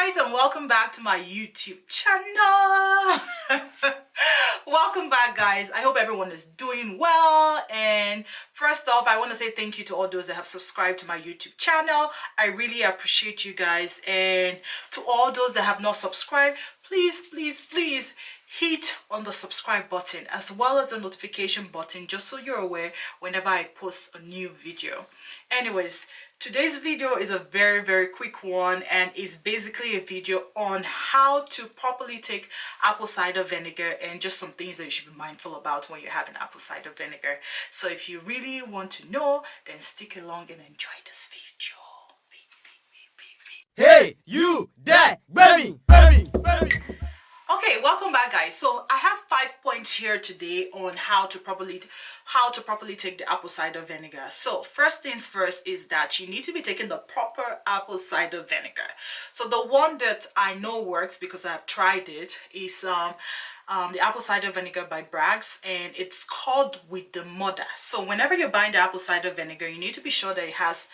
guys, and welcome back to my YouTube channel. Welcome back, guys. I hope everyone is doing well. And first off, I want to say thank you to all those that have subscribed to my YouTube channel. I really appreciate you guys. And to all those that have not subscribed, please hit on the subscribe button as well as the notification button, just so you're aware whenever I post a new video. Anyways, today's video is a very quick one, and is basically a video on how to properly take apple cider vinegar and just some things that you should be mindful about when you're having apple cider vinegar. So if you really want to know, then stick along and enjoy this video. Hey, you there, baby. Okay, welcome back, guys. So I have 5 points here today on how to properly take the apple cider vinegar. So first things first is that you need to be taking the proper apple cider vinegar. So the one that I know works, because I've tried it, is the apple cider vinegar by Bragg's, and it's called With the Mother. So whenever you're buying the apple cider vinegar, you need to be sure that it has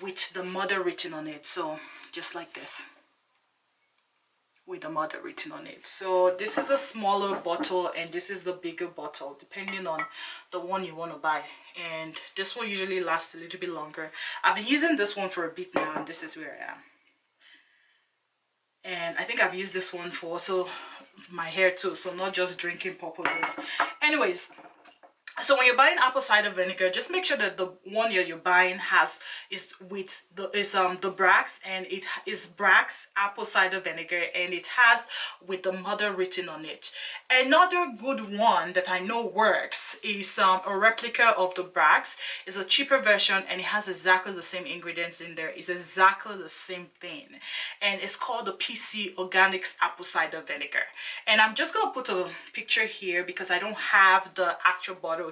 With the Mother written on it. So just like this, With the Mother written on it. So this is a smaller bottle and this is the bigger bottle, depending on the one you want to buy. And this one usually lasts a little bit longer. I've been using this one for a bit now, and this is where I am. And I think I've used this one for also my hair too, so not just drinking purposes. Anyways, so when you're buying apple cider vinegar, just make sure that the one you're buying is the Bragg's, and it is Bragg's apple cider vinegar, and it has With the Mother written on it. Another good one that I know works is a replica of the Bragg's. It's a cheaper version, and it has exactly the same ingredients in there. It's exactly the same thing, and it's called the PC Organics apple cider vinegar. And I'm just gonna put a picture here because I don't have the actual bottle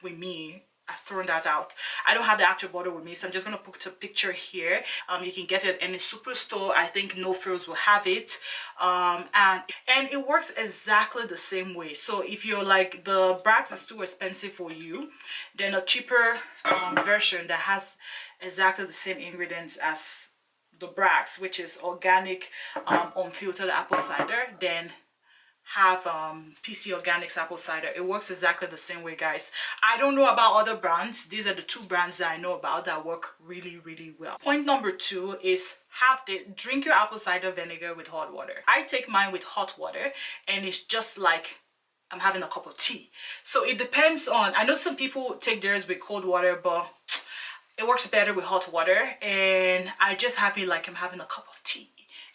with me. I've thrown that out. I don't have the actual bottle with me, so I'm just gonna put a picture here. You can get it at any superstore. I think No Frills will have it, and it works exactly the same way. So if you're like, the Bragg's is too expensive for you, then a cheaper version that has exactly the same ingredients as the Bragg's, which is organic unfiltered apple cider, then have PC Organics apple cider. It works exactly the same way, guys. I don't know about other brands. These are the two brands that I know about that work really well. Point number 2 is drink your apple cider vinegar with hot water. I take mine with hot water, and it's just like I'm having a cup of tea. So it depends on, I know some people take theirs with cold water, but it works better with hot water, and I just have it like I'm having a cup of tea,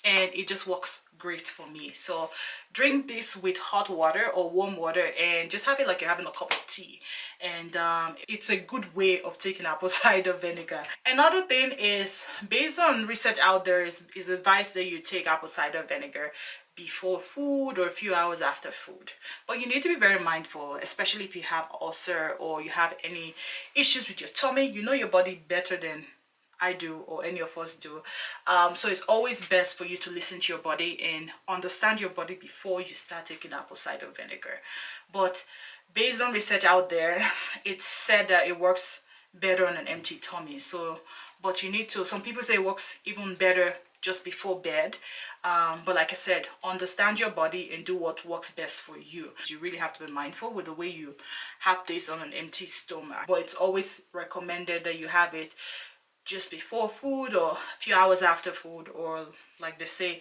and it just works great for me. So drink this with hot water or warm water, and just have it like you're having a cup of tea. And it's a good way of taking apple cider vinegar. Another thing is, based on research out there, is advised that you take apple cider vinegar before food or a few hours after food. But you need to be very mindful, especially if you have ulcer or you have any issues with your tummy. You know your body better than I do, or any of us do. So it's always best for you to listen to your body and understand your body before you start taking apple cider vinegar. But based on research out there, it's said that it works better on an empty tummy. So, but you need to, some people say it works even better just before bed. But like I said, understand your body and do what works best for you. You really have to be mindful with the way you have this on an empty stomach. But it's always recommended that you have it just before food or a few hours after food, or like they say,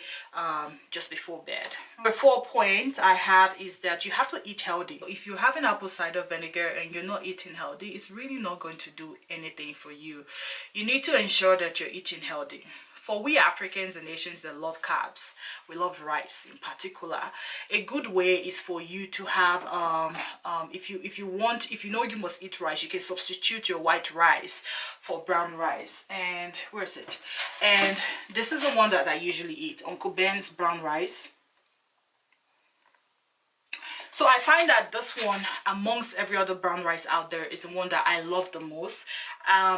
just before bed. Number 4 point I have is that you have to eat healthy. If you're having apple cider vinegar and you're not eating healthy, it's really not going to do anything for you. You need to ensure that you're eating healthy. For we Africans and Asians that love carbs, we love rice in particular, a good way is for you to have if you know you must eat rice, you can substitute your white rice for brown rice. And where is it? And this is the one that I usually eat, Uncle Ben's brown rice. So I find that this one, amongst every other brown rice out there, is the one that I love the most.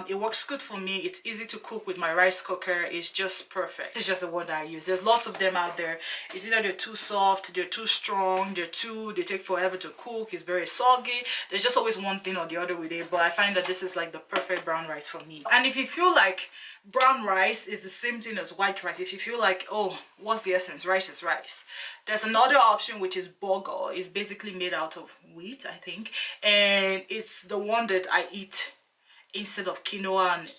It works good for me. It's easy to cook with my rice cooker. It's just perfect. It's just the one that I use. There's lots of them out there. It's either they're too soft, they're too strong, they take forever to cook, it's very soggy. There's just always one thing or the other with it. But I find that this is like the perfect brown rice for me. And if you feel like brown rice is the same thing as white rice. If you feel like, oh, what's the essence, rice is rice, there's another option, which is bulgur. It's basically made out of wheat, I think, and it's the one that I eat instead of quinoa and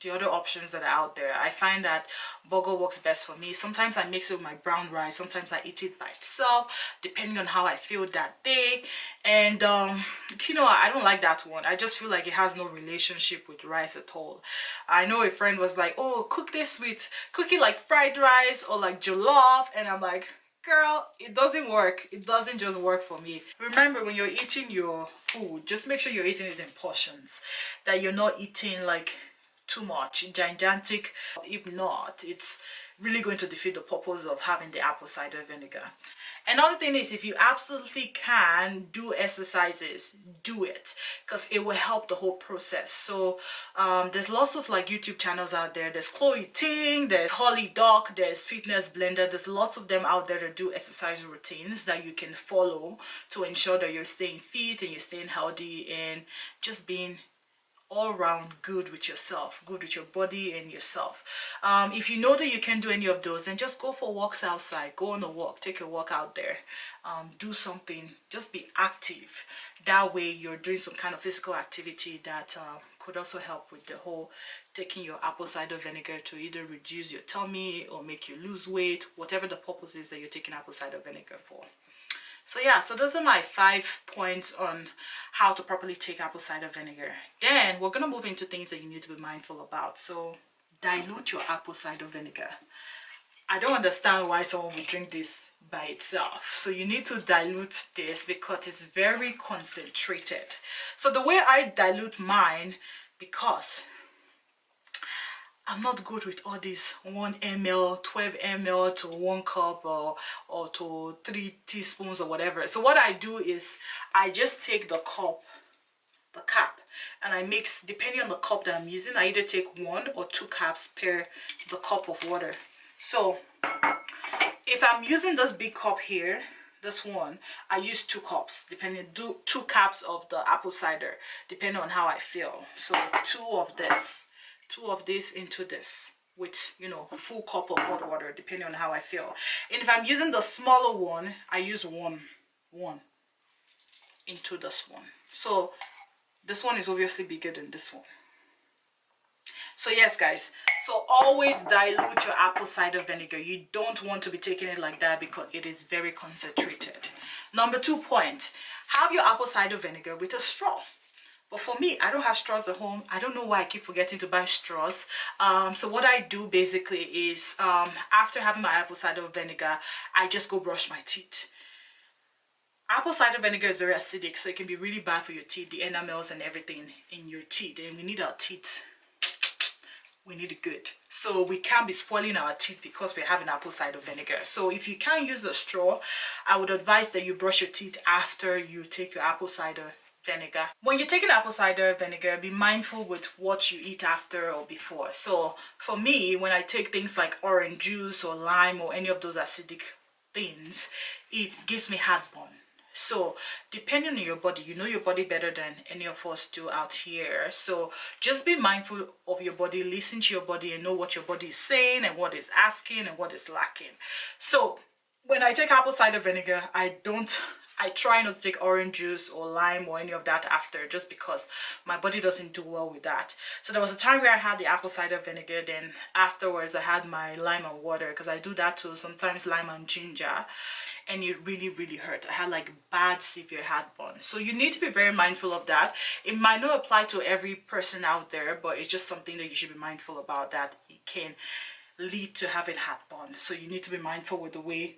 the other options that are out there. I find that bulgur works best for me. Sometimes I mix it with my brown rice, sometimes I eat it by itself depending on how I feel that day. And quinoa, I don't like that one. I just feel like it has no relationship with rice at all. I know a friend was like, oh, cook it like fried rice or like jollof, and I'm like, girl, it doesn't work. It doesn't just work for me. Remember, when you're eating your food, just make sure you're eating it in portions, that you're not eating like too much, gigantic. If not, it's really going to defeat the purpose of having the apple cider vinegar. Another thing is, if you absolutely can do exercises, do it, because it will help the whole process. So there's lots of like YouTube channels out there. There's Chloe Ting, there's Holly Doc, there's Fitness Blender. There's lots of them out there that do exercise routines that you can follow to ensure that you're staying fit and you're staying healthy and just being all around good with yourself, good with your body and yourself. If you know that you can't do any of those, then just go for walks outside. Go on a walk, take a walk out there, do something, just be active. That way you're doing some kind of physical activity that could also help with the whole taking your apple cider vinegar to either reduce your tummy or make you lose weight, whatever the purpose is that you're taking apple cider vinegar for. So yeah, so those are my 5 points on how to properly take apple cider vinegar. Then we're going to move into things that you need to be mindful about. So dilute your apple cider vinegar. I don't understand why someone would drink this by itself. So you need to dilute this because it's very concentrated. So the way I dilute mine, because I'm not good with all this 1 ml, 12 ml to 1 cup or to 3 teaspoons or whatever. So what I do is I just take the cap, and I mix, depending on the cup that I'm using, I either take 1 or 2 cups per the cup of water. So if I'm using this big cup here, this one, I use 2 cups, depending, 2 cups of the apple cider, depending on how I feel. So 2 of this into this with, you know, full cup of hot water, depending on how I feel. And if I'm using the smaller one, I use one into this one. So this one is obviously bigger than this one. So yes guys, so always dilute your apple cider vinegar. You don't want to be taking it like that because it is very concentrated. Number 2 point, have your apple cider vinegar with a straw. But for me, I don't have straws at home. I don't know why I keep forgetting to buy straws. So what I do basically is, after having my apple cider vinegar, I just go brush my teeth. Apple cider vinegar is very acidic, so it can be really bad for your teeth, the enamels and everything in your teeth. And we need our teeth, we need it good. So we can't be spoiling our teeth because we're having apple cider vinegar. So if you can't use a straw, I would advise that you brush your teeth after you take your apple cider vinegar. When you're taking apple cider vinegar, be mindful with what you eat after or before. So for me, when I take things like orange juice or lime or any of those acidic things, it gives me heartburn. So depending on your body, you know your body better than any of us do out here. So just be mindful of your body, listen to your body and know what your body is saying and what it's asking and what it's lacking. So when I take apple cider vinegar, I try not to take orange juice or lime or any of that after, just because my body doesn't do well with that. So there was a time where I had the apple cider vinegar, then afterwards I had my lime and water, because I do that too, sometimes lime and ginger, and it really hurt. I had like bad severe heartburn. So you need to be very mindful of that. It might not apply to every person out there, but it's just something that you should be mindful about, that it can lead to having heartburn. So you need to be mindful with the way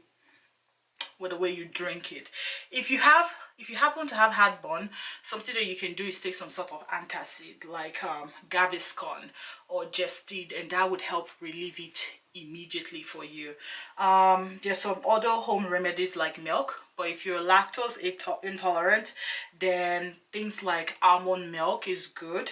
you drink it. If you happen to have heartburn, something that you can do is take some sort of antacid like Gaviscon or Gestid, and that would help relieve it immediately for you. There's some other home remedies like milk, but if you're lactose intolerant, then things like almond milk is good.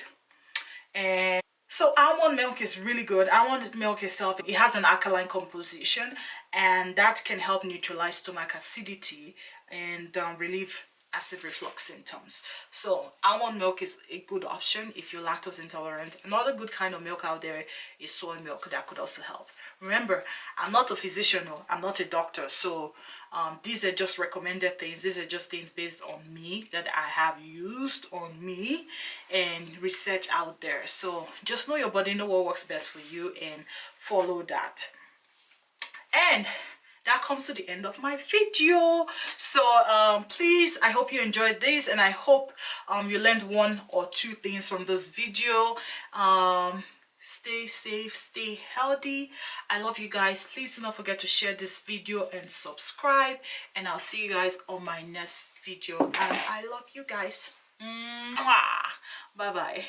And so almond milk is really good. Almond milk itself, it has an alkaline composition, and that can help neutralize stomach acidity and relieve acid reflux symptoms. So almond milk is a good option if you're lactose intolerant. Another good kind of milk out there is soy milk that could also help. Remember, I'm not a physician, or I'm not a doctor, so these are just recommended things. These are just things based on me that I have used on me and research out there. So just know your body, know what works best for you, and follow that. And that comes to the end of my video. So please, I hope you enjoyed this, and I hope you learned one or two things from this video. Stay safe, stay healthy. I love you guys. Please do not forget to share this video and subscribe, and I'll see you guys on my next video. And I love you guys. Mwah. Bye bye.